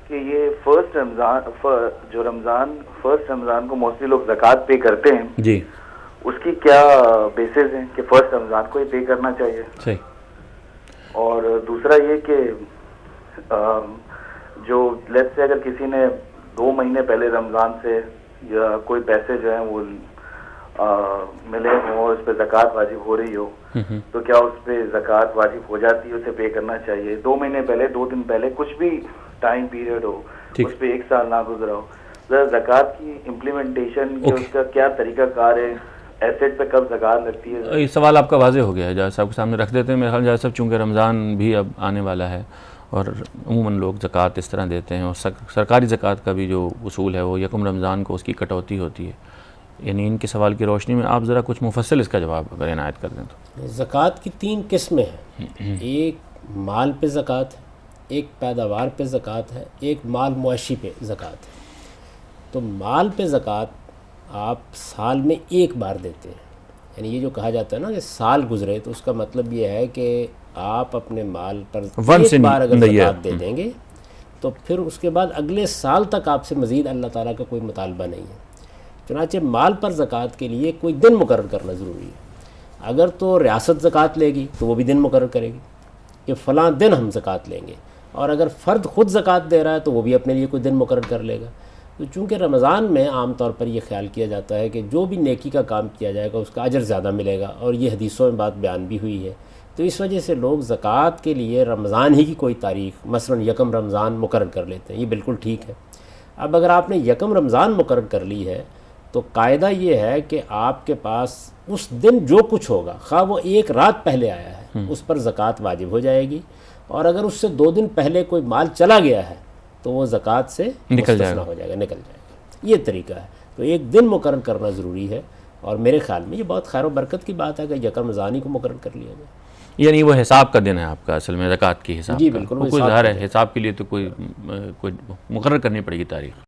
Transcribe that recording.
کہ یہ فرسٹ رمضان کو موسٹلی لوگ زکوٰۃ پے کرتے ہیں جی، اس کی کیا بیسز ہیں کہ فرسٹ رمضان کو ہی پے کرنا چاہیے؟ صحیح۔ اور دوسرا یہ کہ جو لیٹس سے اگر کسی نے 2 مہینے پہلے رمضان سے یا کوئی پیسے جو ہیں وہ ملے ہوں اور اس پہ زکوٰۃ واجب ہو رہی ہو تو کیا اس پہ زکوٰۃ واجب ہو جاتی ہے، اسے پے کرنا چاہیے؟ 2 مہینے پہلے، 2 دن پہلے، کچھ بھی ٹائم پیریڈ ہو، اس پہ 1 سال نہ گزرا ہو، زکوٰۃ کی امپلیمنٹیشن اس کا کیا طریقہ کار ہے؟ ایسیٹ پہ کب زکوٰۃ لگتی ہے؟ یہ سوال آپ کا واضح ہو گیا ہے، جاوید صاحب کے سامنے رکھ دیتے ہیں۔ میرے خیال جاوید صاحب چونکہ رمضان بھی اب آنے والا ہے اور عموماً لوگ زکوٰۃ اس طرح دیتے ہیں، اور سرکاری زکوٰۃ کا بھی جو اصول ہے وہ یکم رمضان کو اس کی کٹوتی ہوتی ہے، یعنی ان کے سوال کی روشنی میں آپ ذرا کچھ مفصل اس کا جواب اگر عنایت کر دیں تو۔ زکوٰۃ کی 3 قسمیں ہیں، ایک مال پہ زکوٰۃ ہے، ایک پیداوار پہ زکوٰۃ ہے، ایک مال مویشی پہ زکوٰۃ ہے۔ تو مال پہ زکوٰۃ آپ سال میں 1 بار دیتے ہیں، یعنی یہ جو کہا جاتا ہے نا کہ سال گزرے، تو اس کا مطلب یہ ہے کہ آپ اپنے مال پر 1 بار اگر زکوٰۃ دے دیں گے تو پھر اس کے بعد اگلے سال تک آپ سے مزید اللہ تعالیٰ کا کوئی مطالبہ نہیں ہے۔ چنانچہ مال پر زکوٰۃ کے لیے کوئی دن مقرر کرنا ضروری ہے۔ اگر تو ریاست زکوٰۃ لے گی تو وہ بھی دن مقرر کرے گی کہ فلاں دن ہم زکوٰۃ لیں گے، اور اگر فرد خود زکوٰۃ دے رہا ہے تو وہ بھی اپنے لیے کوئی دن مقرر کر لے گا۔ تو چونکہ رمضان میں عام طور پر یہ خیال کیا جاتا ہے کہ جو بھی نیکی کا کام کیا جائے گا اس کا اجر زیادہ ملے گا، اور یہ حدیثوں میں بات بیان بھی ہوئی ہے، تو اس وجہ سے لوگ زکوٰۃ کے لیے رمضان ہی کی کوئی تاریخ مثلا یکم رمضان مقرر کر لیتے ہیں۔ یہ بالکل ٹھیک ہے۔ اب اگر آپ نے یکم رمضان مقرر کر لی ہے تو قاعدہ یہ ہے کہ آپ کے پاس اس دن جو کچھ ہوگا، خواہ وہ 1 رات پہلے آیا ہے، اس پر زکوٰۃ واجب ہو جائے گی، اور اگر اس سے 2 دن پہلے کوئی مال چلا گیا ہے تو وہ زکوٰۃ سے مستثنیٰ ہو جائے گا، نکل جائے گا۔ یہ طریقہ ہے۔ تو 1 دن مقرر کرنا ضروری ہے، اور میرے خیال میں یہ بہت خیر و برکت کی بات ہے کہ یکم رمضان ہی کو مقرر کر لیا جائے۔ یعنی وہ حساب کا دن ہے آپ کا اصل میں، زکوٰۃ کی حساب؟ جی بالکل، کوئی ظاہر ہے حساب کے لیے تو کوئی مقرر کرنی پڑے گی تاریخ۔